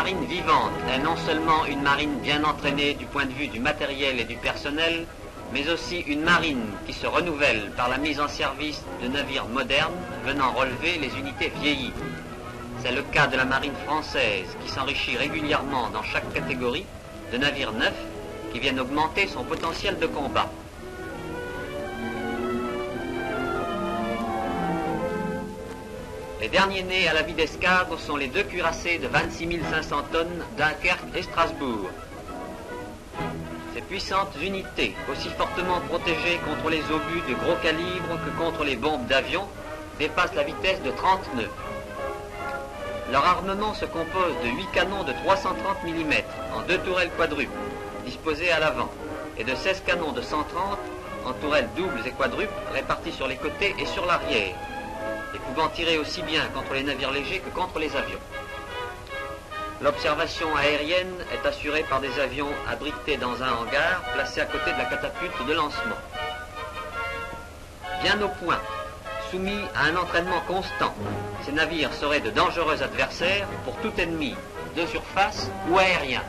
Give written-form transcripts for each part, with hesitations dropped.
marine vivante est non seulement une marine bien entraînée du point de vue du matériel et du personnel, mais aussi une marine qui se renouvelle par la mise en service de navires modernes venant relever les unités vieillies. C'est le cas de la marine française qui s'enrichit régulièrement dans chaque catégorie de navires neufs qui viennent augmenter son potentiel de combat. Les derniers nés à la vie d'escadre sont les deux cuirassés de 26 500 tonnes Dunkerque et Strasbourg. Ces puissantes unités, aussi fortement protégées contre les obus de gros calibre que contre les bombes d'avion, dépassent la vitesse de 30 nœuds. Leur armement se compose de 8 canons de 330 mm en 2 tourelles quadruples, disposées à l'avant, et de 16 canons de 130 en tourelles doubles et quadruples répartis sur les côtés et sur l'arrière, et pouvant tirer aussi bien contre les navires légers que contre les avions. L'observation aérienne est assurée par des avions abrités dans un hangar placé à côté de la catapulte de lancement. Bien au point, soumis à un entraînement constant, ces navires seraient de dangereux adversaires pour tout ennemi, de surface ou aérien.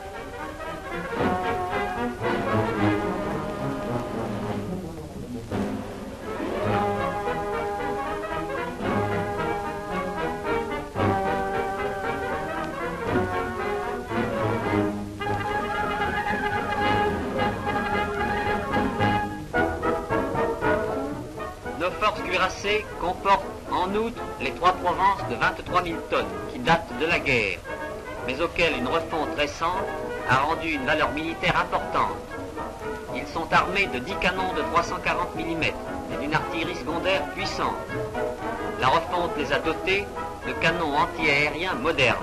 Nos forces cuirassées comportent en outre les 3 Provences de 23 000 tonnes qui datent de la guerre, mais auxquelles une refonte récente a rendu une valeur militaire importante. Ils sont armés de 10 canons de 340 mm et d'une artillerie secondaire puissante. La refonte les a dotés de canons anti-aériens modernes.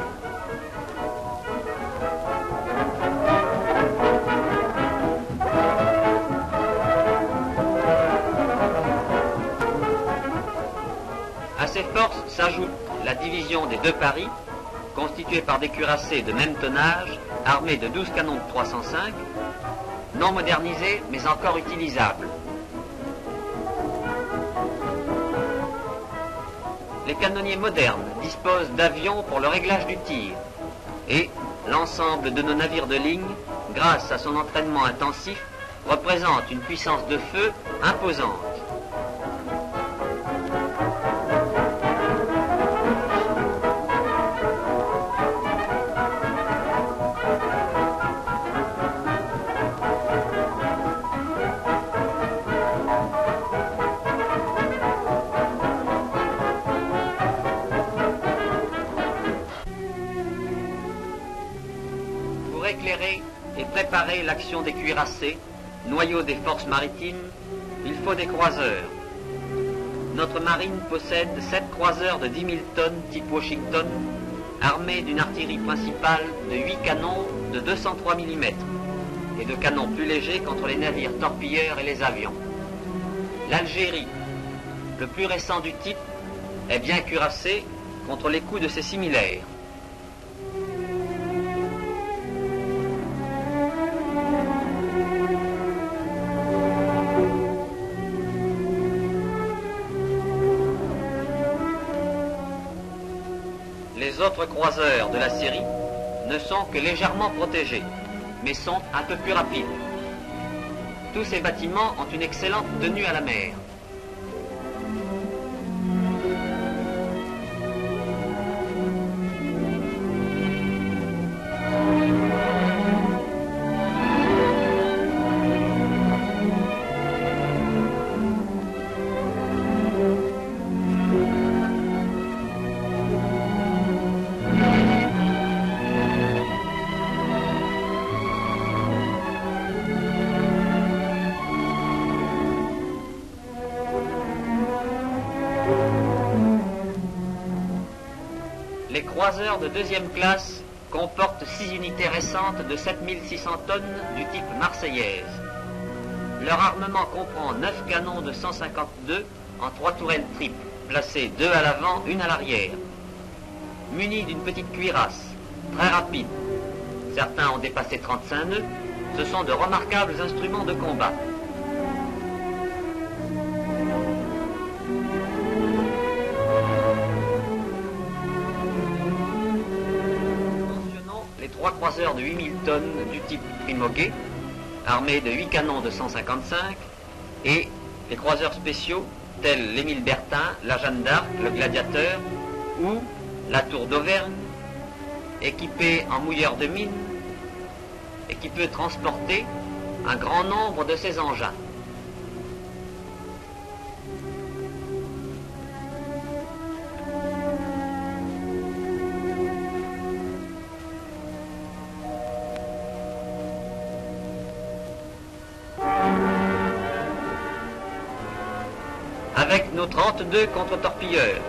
À ces forces s'ajoute la division des deux Paris, constituée par des cuirassés de même tonnage, armés de 12 canons de 305, non modernisés mais encore utilisables. Les canonniers modernes disposent d'avions pour le réglage du tir, et l'ensemble de nos navires de ligne, grâce à son entraînement intensif, représente une puissance de feu imposante. Pour éclairer et préparer l'action des cuirassés, noyau des forces maritimes, il faut des croiseurs. Notre marine possède 7 croiseurs de 10 000 tonnes type Washington, armés d'une artillerie principale de 8 canons de 203 mm et de canons plus légers contre les navires torpilleurs et les avions. L'Algérie, le plus récent du type, est bien cuirassé contre les coups de ses similaires. Les autres croiseurs de la série ne sont que légèrement protégés, mais sont un peu plus rapides. Tous ces bâtiments ont une excellente tenue à la mer. Les croiseurs de deuxième classe comportent 6 unités récentes de 7600 tonnes du type marseillaise. Leur armement comprend 9 canons de 152 en 3 tourelles triples, placées 2 à l'avant, 1 à l'arrière. Munis d'une petite cuirasse, très rapide, certains ont dépassé 35 nœuds, ce sont de remarquables instruments de combat. 3 croiseurs de 8000 tonnes du type Primogé, armés de 8 canons de 155, et les croiseurs spéciaux tels l'Émile Bertin, la Jeanne d'Arc, le Gladiateur ou la Tour d'Auvergne, équipée en mouilleur de mine et qui peut transporter un grand nombre de ces engins. Avec nos 32 contre-torpilleurs,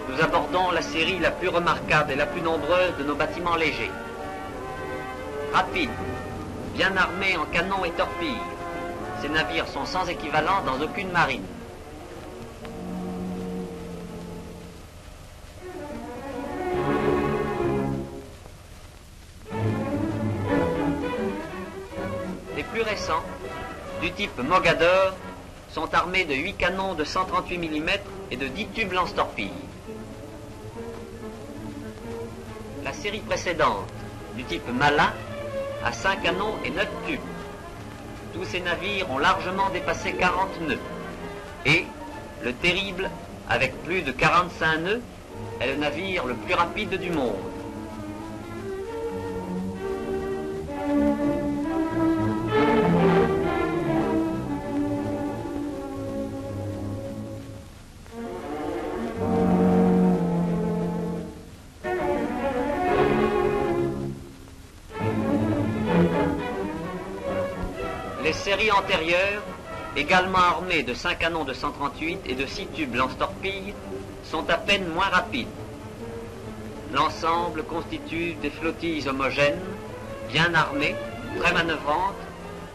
nous abordons la série la plus remarquable et la plus nombreuse de nos bâtiments légers. Rapides, bien armés en canons et torpilles, ces navires sont sans équivalent dans aucune marine. Les plus récents, du type Mogador, sont armés de 8 canons de 138 mm et de 10 tubes lance-torpilles. La série précédente, du type Malin, a 5 canons et 9 tubes. Tous ces navires ont largement dépassé 40 nœuds. Et le Terrible, avec plus de 45 nœuds, est le navire le plus rapide du monde. Les séries antérieures, également armées de 5 canons de 138 et de 6 tubes lance-torpilles, sont à peine moins rapides. L'ensemble constitue des flottilles homogènes, bien armées, très manœuvrantes,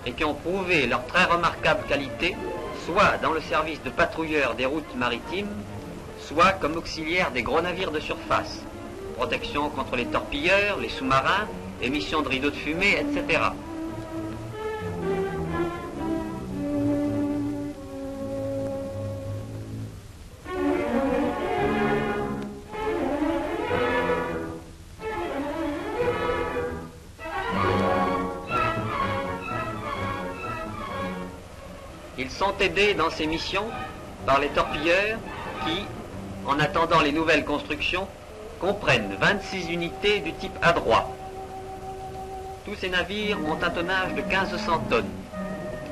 et qui ont prouvé leur très remarquable qualité, soit dans le service de patrouilleurs des routes maritimes, soit comme auxiliaires des gros navires de surface, protection contre les torpilleurs, les sous-marins, émission de rideaux de fumée, etc. Ils sont aidés dans ces missions par les torpilleurs qui, en attendant les nouvelles constructions, comprennent 26 unités du type adroit. Tous ces navires ont un tonnage de 1500 tonnes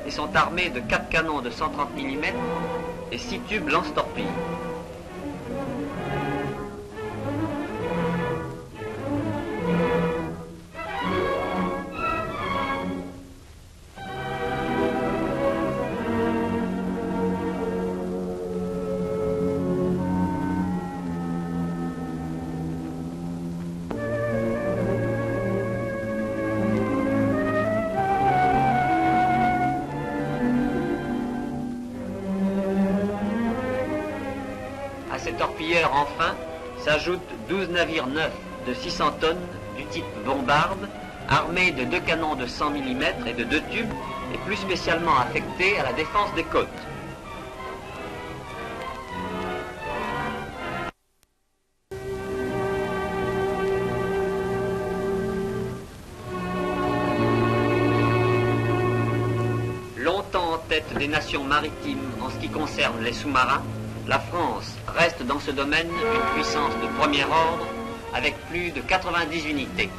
et sont armés de 4 canons de 130 mm et 6 tubes lance-torpilles. À ces torpilleurs, enfin, s'ajoutent 12 navires neufs de 600 tonnes du type bombarde, armés de 2 canons de 100 mm et de 2 tubes, et plus spécialement affectés à la défense des côtes. Longtemps en tête des nations maritimes en ce qui concerne les sous-marins, la France reste dans ce domaine une puissance de premier ordre avec plus de 90 unités.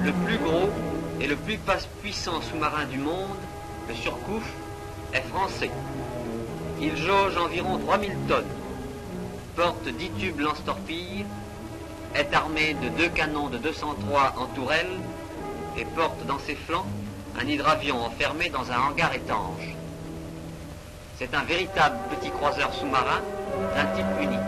Le plus gros et le plus puissant sous-marin du monde, le Surcouf, est français. Il jauge environ 3000 tonnes, porte 10 tubes lance-torpilles, est armé de 2 canons de 203 en tourelle et porte dans ses flancs un hydravion enfermé dans un hangar étanche. C'est un véritable petit croiseur sous-marin d'un type unique.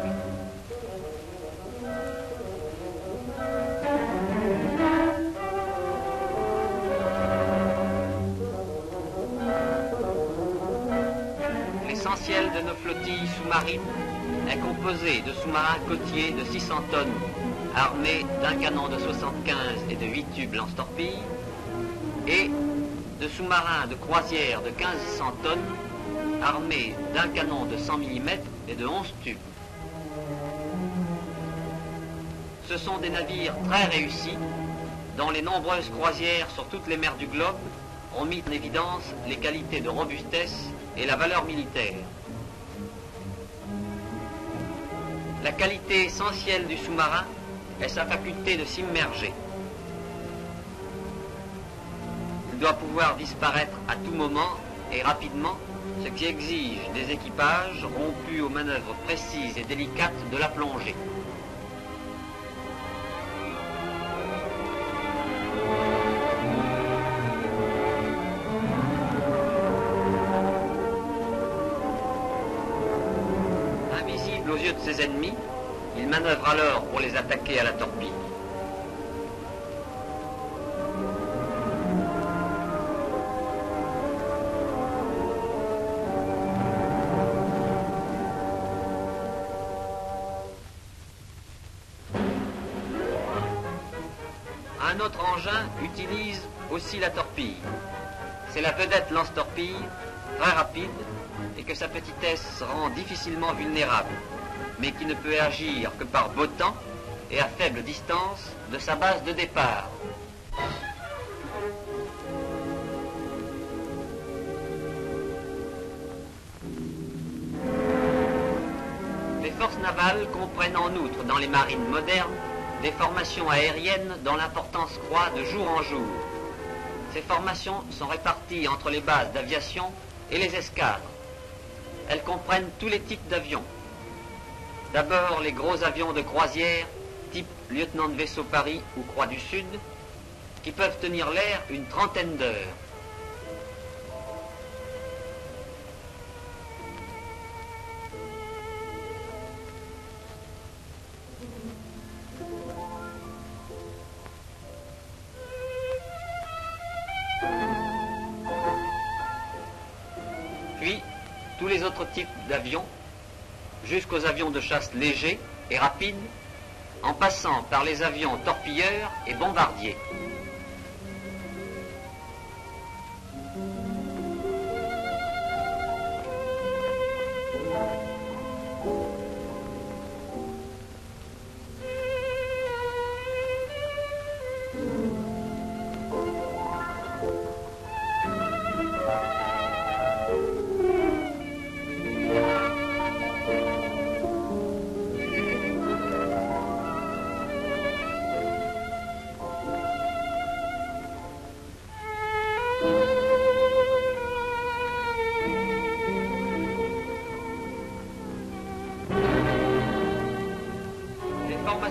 L'essentiel de nos flottilles sous-marines est composé de sous-marins côtiers de 600 tonnes armés d'un canon de 75 et de 8 tubes lance-torpilles et de sous-marins de croisière de 1500 tonnes, armés d'un canon de 100 mm et de 11 tubes. Ce sont des navires très réussis, dont les nombreuses croisières sur toutes les mers du globe ont mis en évidence les qualités de robustesse et la valeur militaire. La qualité essentielle du sous-marin est sa faculté de s'immerger. Il doit pouvoir disparaître à tout moment et rapidement, ce qui exige des équipages rompus aux manœuvres précises et délicates de la plongée. Invisible aux yeux de ses ennemis, il manœuvre alors pour les attaquer à la torpille. Un autre engin utilise aussi la torpille. C'est la vedette lance-torpille, très rapide, et que sa petitesse rend difficilement vulnérable, mais qui ne peut agir que par beau temps et à faible distance de sa base de départ. Les forces navales comprennent en outre dans les marines modernes des formations aériennes dont l'importance croît de jour en jour. Ces formations sont réparties entre les bases d'aviation et les escadres. Elles comprennent tous les types d'avions. D'abord les gros avions de croisière, type lieutenant de vaisseau Paris ou Croix du Sud, qui peuvent tenir l'air une trentaine d'heures. Puis, tous les autres types d'avions, jusqu'aux avions de chasse légers et rapides, en passant par les avions torpilleurs et bombardiers.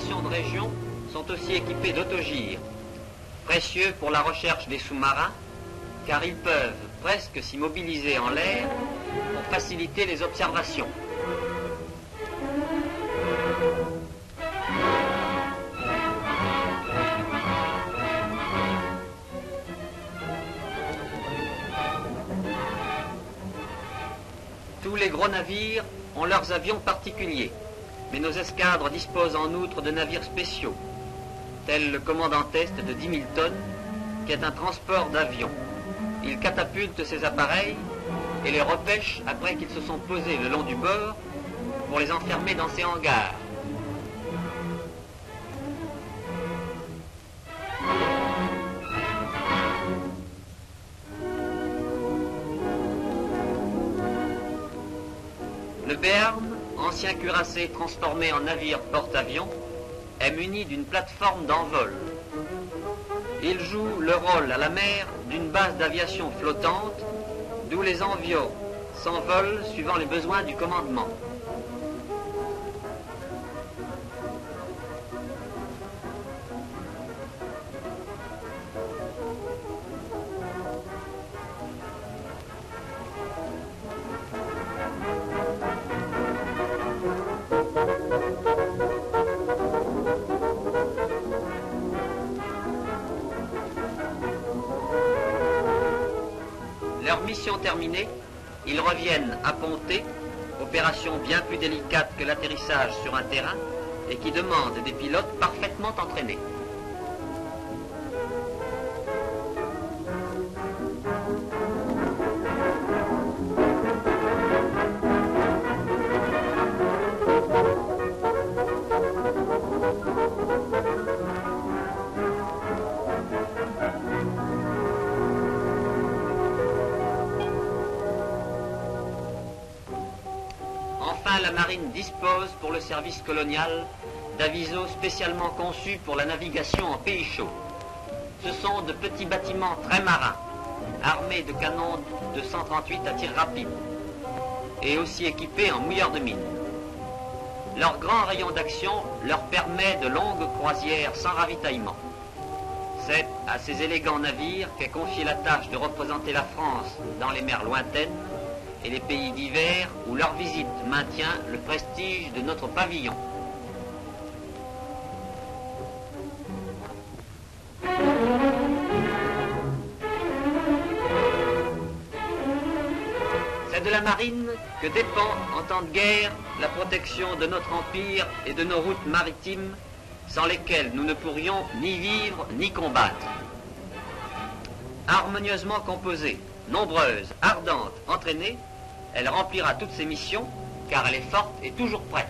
De région sont aussi équipés d'autogires, précieux pour la recherche des sous-marins, car ils peuvent presque s'y mobiliser en l'air pour faciliter les observations. Tous les gros navires ont leurs avions particuliers. Mais nos escadres disposent en outre de navires spéciaux, tel le commandant-est de 10 000 tonnes, qui est un transport d'avions. Il catapulte ces appareils et les repêche après qu'ils se sont posés le long du bord pour les enfermer dans ses hangars. Le Béarn, ancien cuirassé transformé en navire porte-avions, est muni d'une plateforme d'envol. Il joue le rôle à la mer d'une base d'aviation flottante, d'où les envios s'envolent suivant les besoins du commandement. Leur mission terminée, ils reviennent à ponter, opération bien plus délicate que l'atterrissage sur un terrain et qui demande des pilotes parfaitement entraînés. Enfin, la marine dispose pour le service colonial d'avisos spécialement conçus pour la navigation en pays chaud. Ce sont de petits bâtiments très marins, armés de canons de 138 à tir rapide, et aussi équipés en mouilleurs de mine. Leur grand rayon d'action leur permet de longues croisières sans ravitaillement. C'est à ces élégants navires qu'est confiée la tâche de représenter la France dans les mers lointaines et les pays divers où leur visite maintient le prestige de notre pavillon. C'est de la marine que dépend en temps de guerre la protection de notre empire et de nos routes maritimes sans lesquelles nous ne pourrions ni vivre ni combattre. Harmonieusement composée, nombreuse, ardente, entraînée, elle remplira toutes ses missions car elle est forte et toujours prête.